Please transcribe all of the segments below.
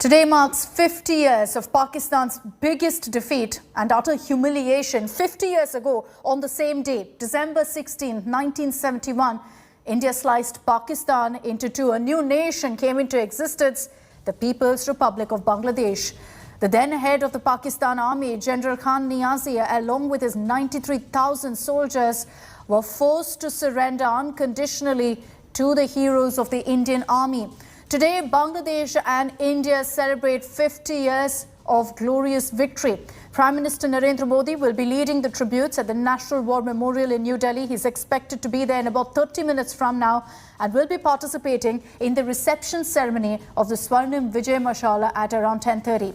Today marks 50 years of Pakistan's biggest defeat and utter humiliation. 50 years ago, on the same day, December 16, 1971, India sliced Pakistan into two. A new nation came into existence, the People's Republic of Bangladesh. The then head of the Pakistan Army, General Khan Niazi, along with his 93,000 soldiers, were forced to surrender unconditionally to the heroes of the Indian Army. Today, Bangladesh and India celebrate 50 years of glorious victory. Prime Minister Narendra Modi will be leading the tributes at the National War Memorial in New Delhi. He's expected to be there in about 30 minutes from now and will be participating in the reception ceremony of the Swarnim Vijay Mashala at around 10:30.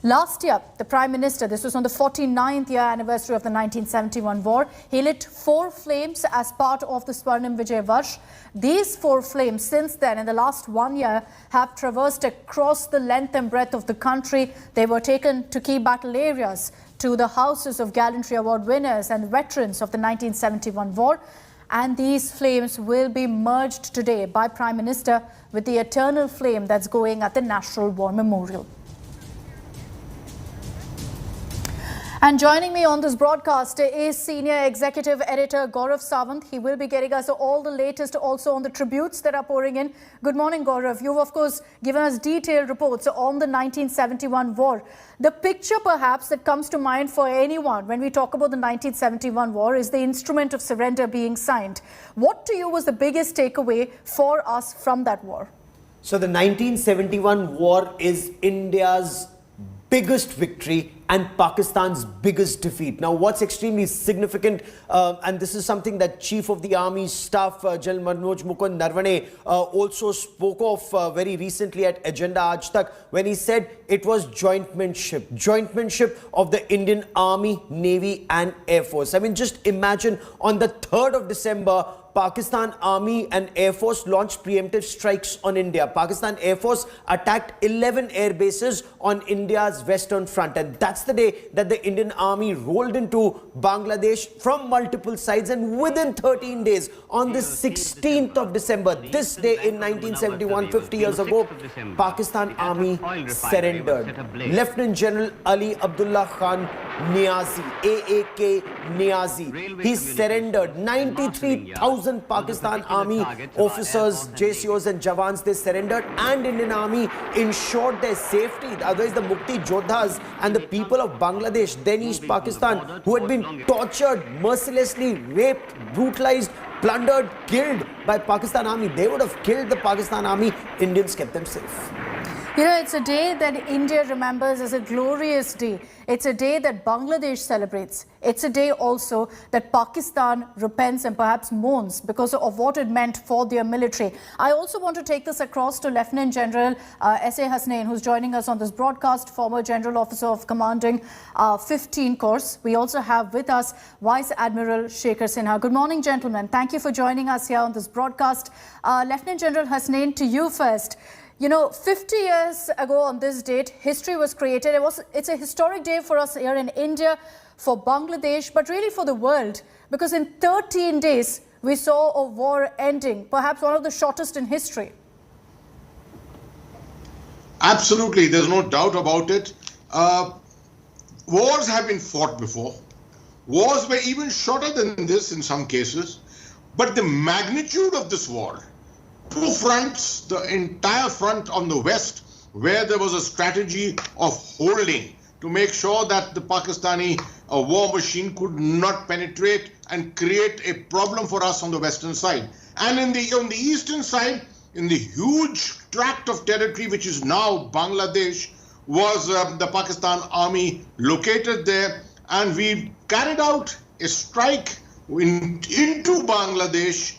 Last year, the Prime Minister, this was on the 49th year anniversary of the 1971 war, he lit 4 flames as part of the Swarnim Vijay Varsh. These 4 flames since then, in the last 1 year, have traversed across the length and breadth of the country. They were taken to key battle areas, to the houses of Gallantry Award winners and veterans of the 1971 war. And these flames will be merged today by Prime Minister with the eternal flame that's going at the National War Memorial. And joining me on this broadcast is Senior Executive Editor Gaurav Sawant. He will be getting us all the latest also on the tributes that are pouring in. Good morning, Gaurav. You've, of course, given us detailed reports on the 1971 war. The picture, perhaps, that comes to mind for anyone when we talk about the 1971 war is the instrument of surrender being signed. What to you was the biggest takeaway for us from that war? So the 1971 war is India's biggest victory and Pakistan's biggest defeat. Now, what's extremely significant, and this is something that Chief of the Army Staff, General Manoj Mukund Narvane, also spoke of very recently at Agenda Aaj Tak, when he said it was jointmanship of the Indian Army, Navy and Air Force. I mean, just imagine on the 3rd of December, Pakistan Army and Air Force launched preemptive strikes on India. Pakistan Air Force attacked 11 air bases on India's western front, and that's the day that the Indian Army rolled into Bangladesh from multiple sides. And within 13 days, on the 16th of December, this day in 1971, 50 years ago, Pakistan Army surrendered. Lieutenant General Ali Abdullah Khan Niazi, AAK Niazi, he surrendered. 93,000 Pakistan Army officers, JCOs and Jawans, they surrendered, and Indian Army ensured their safety. Otherwise, the Mukti Jodhas and the people of Bangladesh, then East Pakistan, who had been tortured, mercilessly raped, brutalized, plundered, killed by Pakistan Army, they would have killed the Pakistan Army. Indians kept them safe. You know, it's a day that India remembers as a glorious day. It's a day that Bangladesh celebrates. It's a day also that Pakistan repents and perhaps mourns because of what it meant for their military. I also want to take this across to Lieutenant General S.A. Hasnain, who's joining us on this broadcast, former General Officer of Commanding 15 Corps. We also have with us Vice Admiral Shekhar Sinha. Good morning, gentlemen. Thank you for joining us here on this broadcast. Lieutenant General Hasnain, to you first. You know, 50 years ago on this date, history was created. It's a historic day for us here in India, for Bangladesh, but really for the world, because in 13 days, we saw a war ending, perhaps one of the shortest in history. Absolutely, there's no doubt about it. Wars have been fought before. Wars were even shorter than this in some cases, but the magnitude of this war, 2 fronts, the entire front on the west, where there was a strategy of holding to make sure that the Pakistani war machine could not penetrate and create a problem for us on the western side. And on the eastern side, in the huge tract of territory which is now Bangladesh, was the Pakistan Army located there, and we carried out a strike into Bangladesh,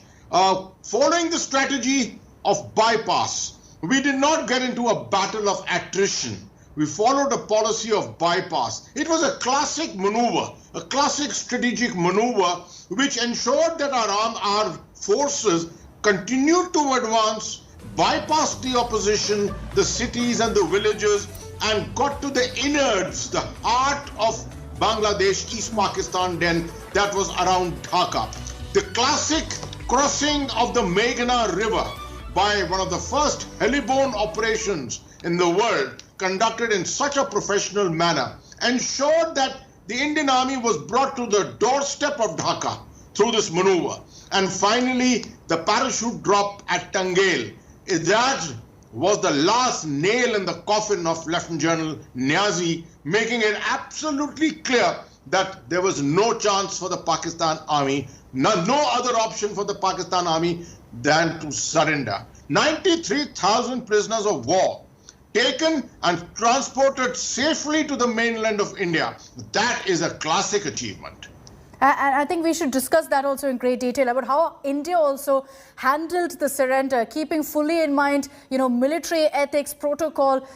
following the strategy of bypass. We did not get into a battle of attrition. We followed a policy of bypass. It was a classic maneuver, a classic strategic maneuver, which ensured that our forces continued to advance, bypassed the opposition, the cities and the villages, and got to the innards, the heart of Bangladesh, East Pakistan then, that was around Dhaka. The classic crossing of the Meghna River by one of the first heliborne operations in the world, conducted in such a professional manner, ensured that the Indian Army was brought to the doorstep of Dhaka through this maneuver. And finally, the parachute drop at Tangail. That was the last nail in the coffin of Lieutenant General Niazi, making it absolutely clear that there was no chance for the Pakistan Army, no other option for the Pakistan Army than to surrender. 93,000 prisoners of war taken and transported safely to the mainland of India. That is a classic achievement. And I think we should discuss that also in great detail about how India also handled the surrender, keeping fully in mind, military ethics, protocol,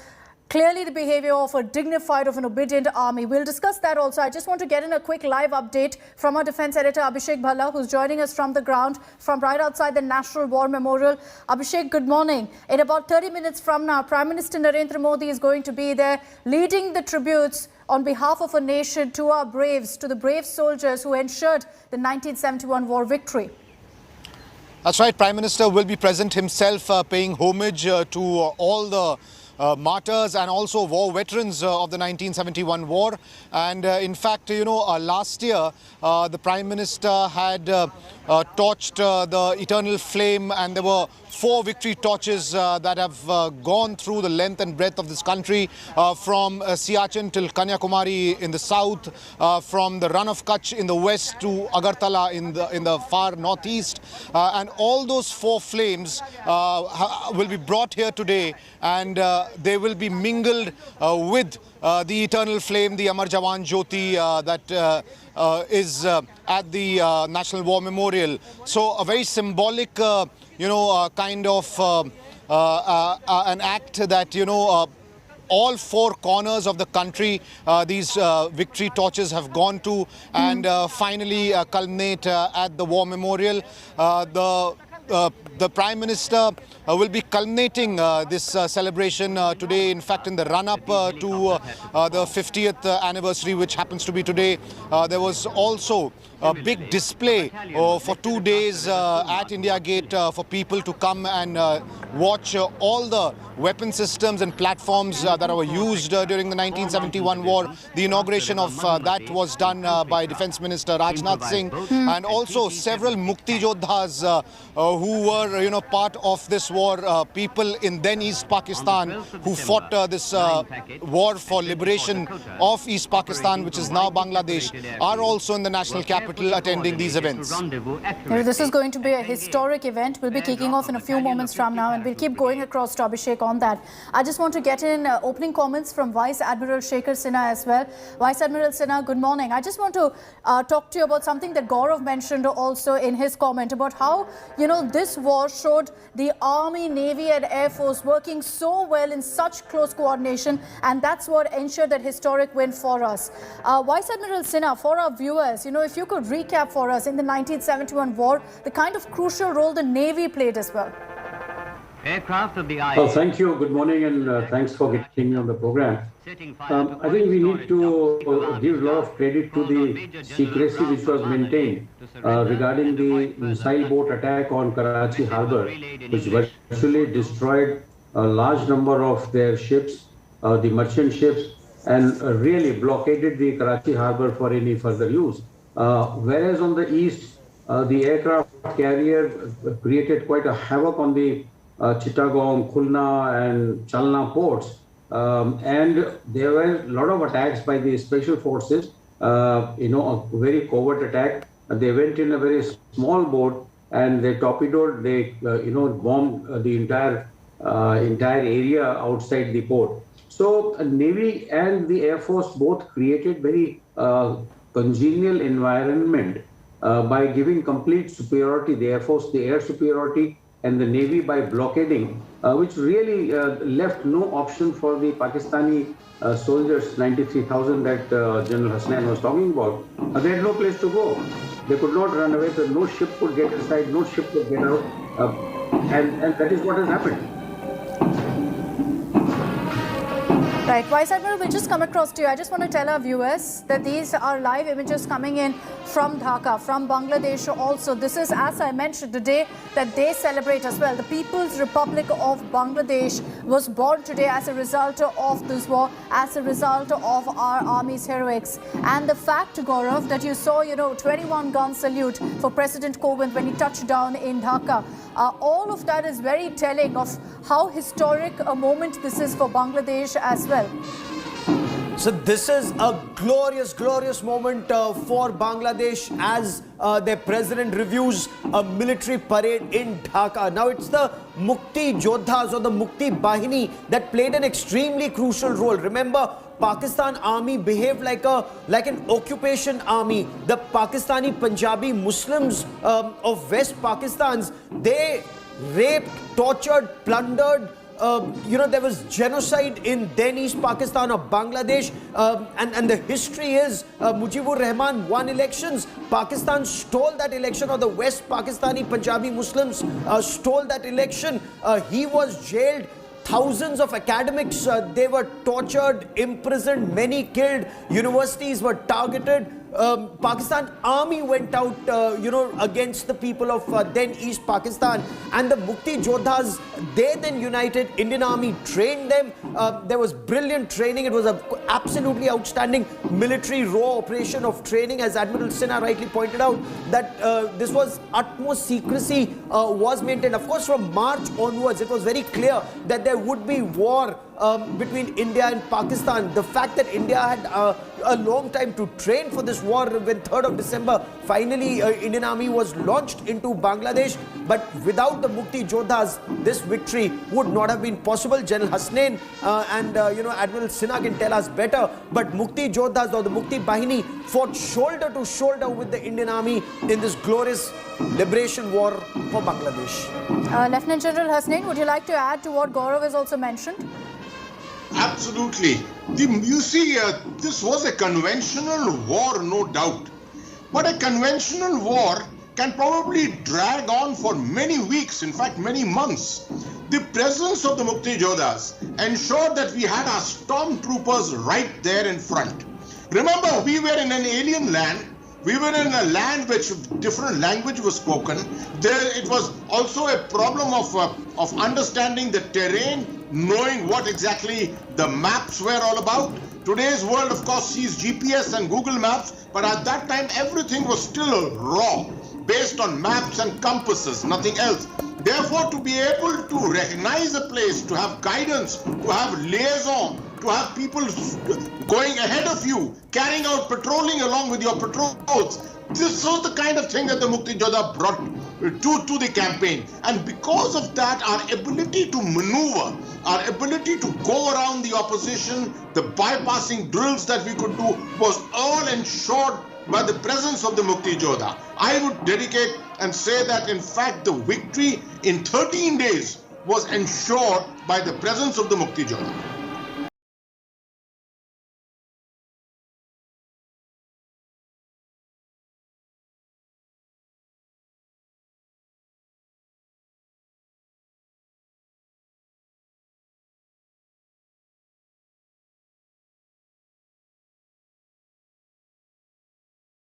clearly the behavior of a dignified, of an obedient army. We'll discuss that also. I just want to get in a quick live update from our defense editor, Abhishek Bhalla, who's joining us from the ground, from right outside the National War Memorial. Abhishek, good morning. In about 30 minutes from now, Prime Minister Narendra Modi is going to be there leading the tributes on behalf of a nation to our braves, to the brave soldiers who ensured the 1971 war victory. That's right. Prime Minister will be present himself, paying homage to all the martyrs and also war veterans of the 1971 war. And in fact, last year, the Prime Minister had torched the eternal flame, and there were 4 victory torches that have gone through the length and breadth of this country, from Siachen till Kanyakumari in the south, from the Run of Kutch in the west to Agartala in the far northeast. And all those 4 flames will be brought here today, and they will be mingled with the eternal flame, the Amar Jawan Jyoti that is at the National War Memorial. So a very symbolic, kind of an act that, all 4 corners of the country, these victory torches have gone to, and finally culminate at the War Memorial. The Prime Minister will be culminating this celebration today. In fact, in the run-up to the 50th anniversary, which happens to be today, there was also a big display for 2 days at India Gate for people to come and watch all the weapon systems and platforms that were used during the 1971 war. The inauguration of that was done by Defence Minister Rajnath Singh, and also several Mukti Jodhas who were, part of this war, people in then East Pakistan who fought this war for liberation of East Pakistan, which is now Bangladesh, are also in the national capital attending these events. This is going to be a historic event. We'll be kicking off in a few moments from now, and we'll keep going across to Abhishek on that. I just want to get in opening comments from Vice Admiral Shekhar Sinha as well. Vice Admiral Sinha, good morning. I just want to talk to you about something that Gaurav mentioned also in his comment about how, this war showed the Army, Navy and Air Force working so well in such close coordination, and that's what ensured that historic win for us. Vice Admiral Sinha, for our viewers, if you could recap for us in the 1971 war, the kind of crucial role the Navy played as well. Aircraft of the Well, thank you. Good morning, and thanks for getting me on the program. I think we need to give a lot of credit to the secrecy which was maintained regarding the missile boat attack on Karachi Harbour, which virtually destroyed a large number of their ships, the merchant ships, and really blockaded the Karachi Harbour for any further use. Whereas on the east, the aircraft carrier created quite a havoc on the Chittagong, Khulna and Chalna ports, and there were a lot of attacks by the special forces, a very covert attack. They went in a very small boat and they torpedoed, they bombed the entire area outside the port. So Navy and the Air Force both created very congenial environment by giving complete superiority, the Air Force, the air superiority, and the Navy by blockading, which really left no option for the Pakistani soldiers, 93,000 that General Hasnain was talking about. They had no place to go. They could not run away. So no ship could get inside, no ship could get out. And that is what has happened. Right, Vice Admiral, we'll just come across to you. I just want to tell our viewers that these are live images coming in from Dhaka, from Bangladesh also. This is, as I mentioned, the day that they celebrate as well. The People's Republic of Bangladesh was born today as a result of this war, as a result of our army's heroics. And the fact, Gaurav, that you saw, 21-gun salute for President Kovind when he touched down in Dhaka, all of that is very telling of how historic a moment this is for Bangladesh as well. So this is a glorious, glorious moment for Bangladesh as their president reviews a military parade in Dhaka. Now it's the Mukti Jodhas or the Mukti Bahini that played an extremely crucial role. Remember, Pakistan army behaved like an occupation army. The Pakistani Punjabi Muslims of West Pakistan, they raped, tortured, plundered. There was genocide in then East Pakistan or Bangladesh, and the history is Mujibur Rahman won elections. Pakistan stole that election, or the West Pakistani Punjabi Muslims stole that election. He was jailed. Thousands of academics, they were tortured, imprisoned, many killed. Universities were targeted. Pakistan army went out, against the people of then East Pakistan. And the Mukti Jodhas, they then united. Indian army trained them. There was brilliant training. It was an absolutely outstanding military raw operation of training. As Admiral Sinha rightly pointed out, that this was utmost secrecy was maintained. Of course, from March onwards, it was very clear that there would be war between India and Pakistan. The fact that India had a long time to train for this war, when 3rd of December, finally Indian army was launched into Bangladesh. But without the Mukti Jodhas, this victory would not have been possible. General Hasnain and Admiral Sinha can tell us better. But Mukti Jodhas or the Mukti Bahini fought shoulder to shoulder with the Indian army in this glorious liberation war for Bangladesh. Lieutenant General Hasnain, would you like to add to what Gaurav has also mentioned? Absolutely. You see, this was a conventional war, no doubt. But a conventional war can probably drag on for many weeks, in fact, many months. The presence of the Mukti Jodhas ensured that we had our stormtroopers right there in front. Remember, we were in an alien land. We were in a land which different language was spoken. There, it was also a problem of understanding the terrain, knowing what exactly the maps were all about. Today's world, of course, sees GPS and Google Maps, but at that time, everything was still raw, based on maps and compasses, nothing else. Therefore, to be able to recognize a place, to have guidance, to have liaison, to have people going ahead of you, carrying out patrolling along with your patrols. This was the kind of thing that the Mukti Jodha brought to the campaign. And because of that, our ability to maneuver, our ability to go around the opposition, the bypassing drills that we could do was all ensured by the presence of the Mukti Jodha. I would dedicate and say that, in fact, the victory in 13 days was ensured by the presence of the Mukti Jodha.